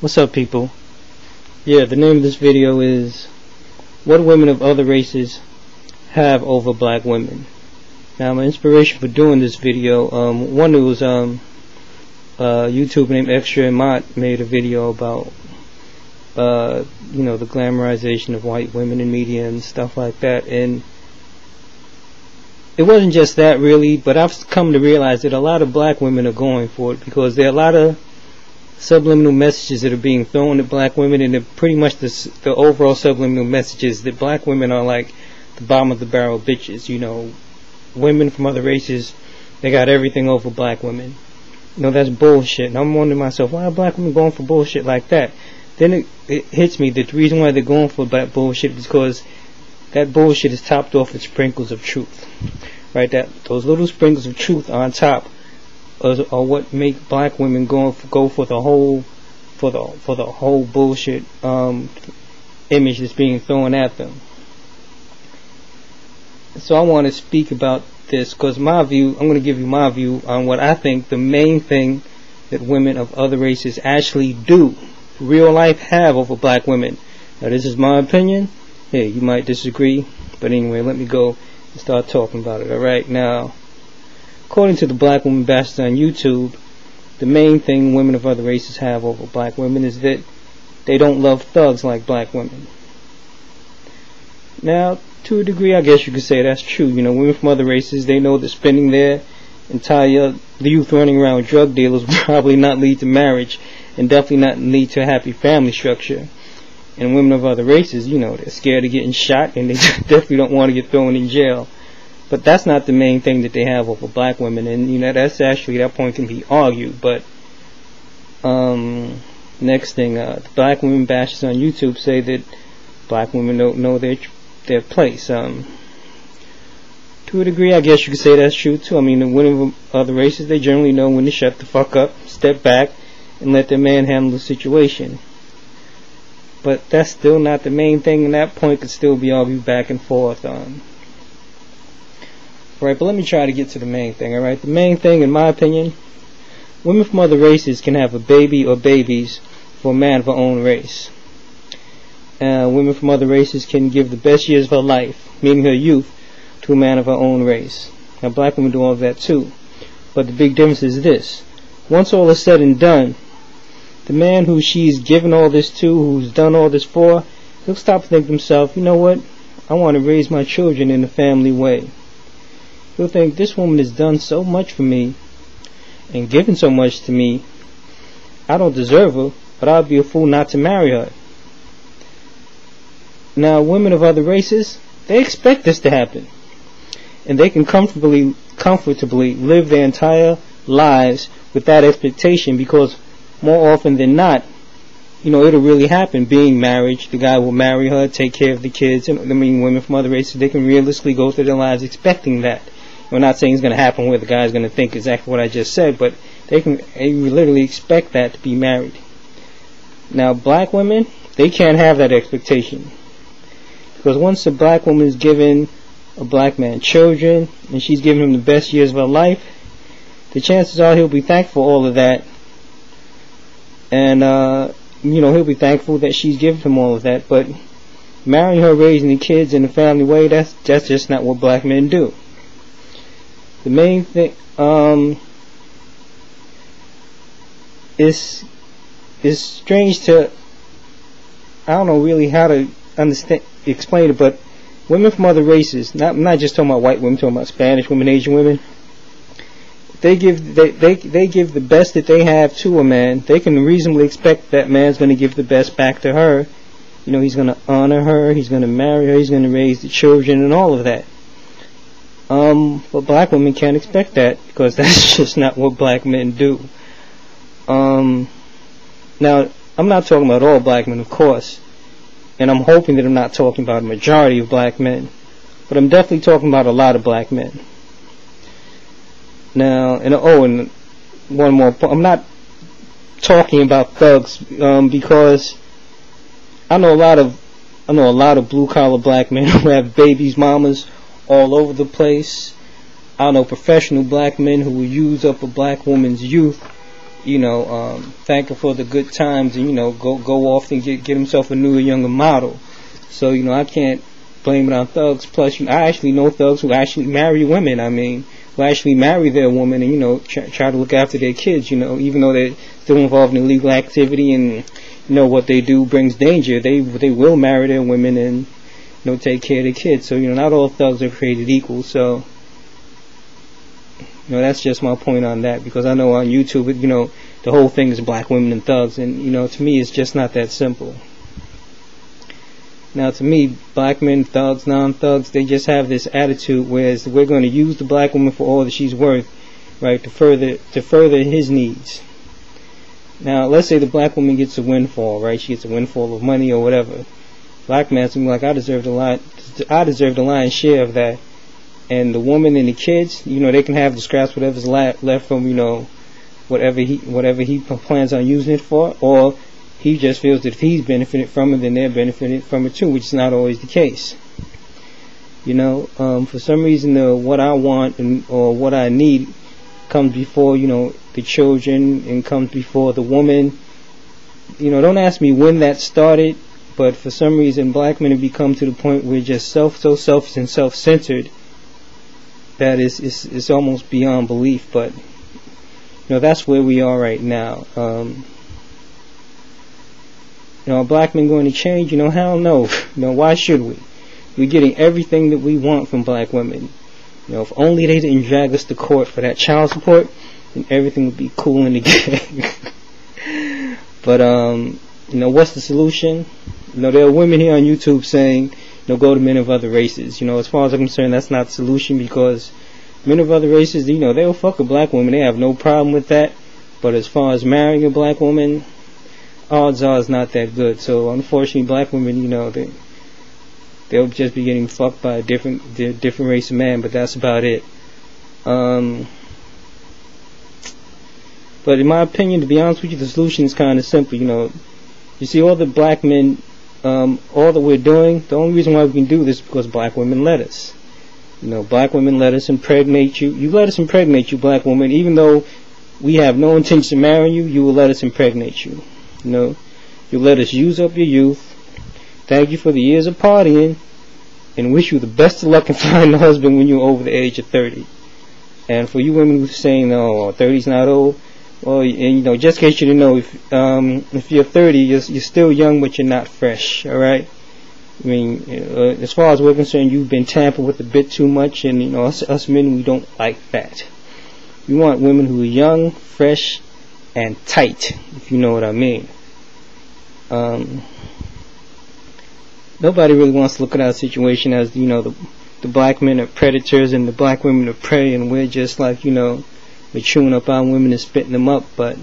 What's up, people? Yeah, the name of this video is What Women of Other Races Have Over Black Women. Now, my inspiration for doing this video, one was a YouTuber named Extra and Mott made a video about the glamorization of white women in media and stuff like that, and it wasn't just that really, but I've come to realize that a lot of black women are going for it because there are a lot of subliminal messages that are being thrown at black women, and they're pretty much the overall subliminal messages that black women are like the bottom of the barrel bitches. Women from other races, they got everything over black women. That's bullshit. And I'm wondering myself, why are black women going for bullshit like that? Then it hits me that the reason why they're going for that bullshit is because that bullshit is topped off with sprinkles of truth. Right? Those little sprinkles of truth on top are what make black women go for the whole bullshit image that's being thrown at them. So I want to speak about this because I'm going to give you my view on what I think the main thing that women of other races actually do, real life, have over black women. Now, this is my opinion. Hey, you might disagree, but anyway, let me go and start talking about it. Alright, now, according to the Black Woman Bastards on YouTube, the main thing women of other races have over black women is that they don't love thugs like black women. Now, to a degree, I guess you could say that's true. Women from other races, they know that spending their entire youth running around with drug dealers will probably not lead to marriage, and definitely not lead to a happy family structure. And women of other races, they're scared of getting shot, and they definitely don't want to get thrown in jail. But that's not the main thing that they have over black women, and that's actually, that point can be argued. But next thing, the Black Women Bastards on YouTube say that black women don't know their place. To a degree, I guess you could say that's true too. The women of other races, they generally know when to shut the fuck up, step back, and let their man handle the situation. But that's still not the main thing, and that point could still be argued back and forth on. Right, but let me try to get to the main thing. Alright, the main thing, in my opinion, women from other races can have a baby or babies for a man of her own race. Women from other races can give the best years of her life, meaning her youth, to a man of her own race. Now, black women do all of that too. But the big difference is this. Once all is said and done, the man who she's given all this to, who's done all this for, he'll stop and think to himself, you know what? I want to raise my children in a family way. He'll think, this woman has done so much for me and given so much to me. I don't deserve her, but I'll be a fool not to marry her. Now, women of other races, they expect this to happen. And they can comfortably live their entire lives with that expectation, because more often than not, it'll really happen. Being married, the guy will marry her, take care of the kids. Women from other races, they can realistically go through their lives expecting that. We're not saying it's going to happen where the guy's going to think exactly what I just said, but they literally expect that to be married. Now, black women, they can't have that expectation. Because once a black woman is giving a black man children, and she's giving him the best years of her life, the chances are he'll be thankful for all of that. And, he'll be thankful that she's given him all of that. But marrying her, raising the kids in a family way, that's just not what black men do. The main thing, is strange to, I don't know really how to explain it, but women from other races, I'm not just talking about white women, I'm talking about Spanish women, Asian women, they give the best that they have to a man. They can reasonably expect that man's going to give the best back to her. He's going to honor her, he's going to marry her, he's going to raise the children and all of that. But black women can't expect that, because that's just not what black men do. Now, I'm not talking about all black men, of course, and I'm hoping that I'm not talking about a majority of black men, but I'm definitely talking about a lot of black men. Now, and one more point, I'm not talking about thugs, because I know a lot of blue collar black men who have babies, mamas all over the place. I know professional black men who will use up a black woman's youth thank him for the good times, and go off and get himself a newer, younger model. So I can't blame it on thugs. Plus, I actually know thugs who actually marry women. Who actually marry their woman and try to look after their kids. Even though they're still involved in illegal activity and what they do brings danger, they will marry their women and take care of their kids. So not all thugs are created equal. So that's just my point on that, because I know on YouTube the whole thing is black women and thugs, and to me it's just not that simple. Now, to me, black men, thugs, non-thugs, they just have this attitude where we're going to use the black woman for all that she's worth, right, to further his needs. Now, let's say the black woman gets a windfall, right? She gets a windfall of money or whatever. Black man's gonna be like, I deserve the lion's share of that. And the woman and the kids, they can have the scraps, whatever's left from, whatever he plans on using it for, or he just feels that if he's benefited from it, then they're benefited from it too, which is not always the case. For some reason, what I want or what I need comes before, the children, and comes before the woman. Don't ask me when that started, but for some reason, black men have become to the point where just so selfish and self-centered that it's almost beyond belief. But that's where we are right now. Are black men going to change? Hell no. Why should we? We're getting everything that we want from black women. If only they didn't drag us to court for that child support, then everything would be cool in the game. But what's the solution? There are women here on YouTube saying, go to men of other races. As far as I'm concerned, that's not the solution, because men of other races, they'll fuck a black woman. They have no problem with that. But as far as marrying a black woman, odds are it's not that good. So unfortunately, black women, they'll just be getting fucked by a different race of man, but that's about it. But in my opinion, to be honest with you, the solution is kind of simple. You see, all the black men, all that we're doing, the only reason why we can do this is because black women let us. Black women let us impregnate you. You let us impregnate you, black woman, even though we have no intention of marrying you. You will let us impregnate you. You let us use up your youth, thank you for the years of partying, and wish you the best of luck in finding a husband when you're over the age of 30. And for you women who are saying, 30's not old, well, and just in case you didn't know, if you're 30, you're still young, but you're not fresh, alright? As far as we're concerned, you've been tampered with a bit too much, and us men, we don't like that. We want women who are young, fresh, and tight, if you know what I mean. Nobody really wants to look at our situation as the black men are predators and the black women are prey, and we're just like we're chewing up our women and spitting them up. But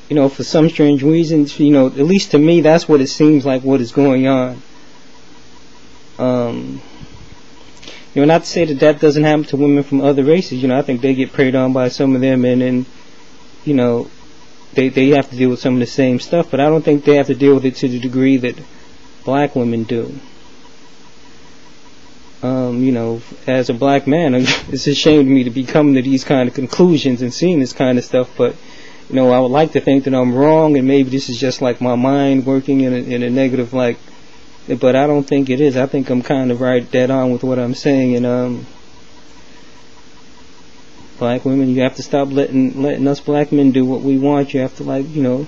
for some strange reasons, at least to me, that's what it seems like what is going on. Not to say that doesn't happen to women from other races. I think they get preyed on by some of their men, and they have to deal with some of the same stuff, but I don't think they have to deal with it to the degree that black women do. As a black man, it's a shame to me to be coming to these kind of conclusions and seeing this kind of stuff, but I would like to think that I'm wrong, and maybe this is just like my mind working in a negative, but I don't think it is. I think I'm kind of right dead on with what I'm saying, and black women, you have to stop letting us black men do what we want. You have to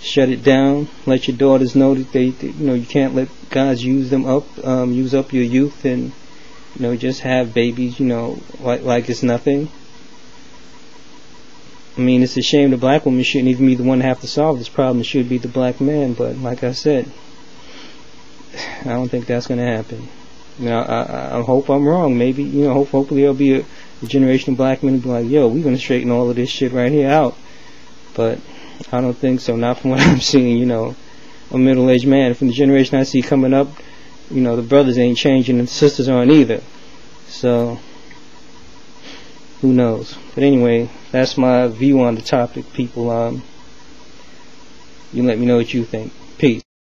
shut it down. Let your daughters know that you can't let guys use up your youth, and just have babies, like it's nothing. It's a shame the black woman shouldn't even be the one to have to solve this problem. It should be the black man, but like I said, I don't think that's going to happen. I hope I'm wrong. Maybe, hopefully there'll be a generation of black men who be like, yo, we're going to straighten all of this shit right here out. But I don't think so. Not from what I'm seeing, a middle-aged man. From the generation I see coming up, the brothers ain't changing and the sisters aren't either. So, who knows? But anyway, that's my view on the topic, people. You let me know what you think. Peace.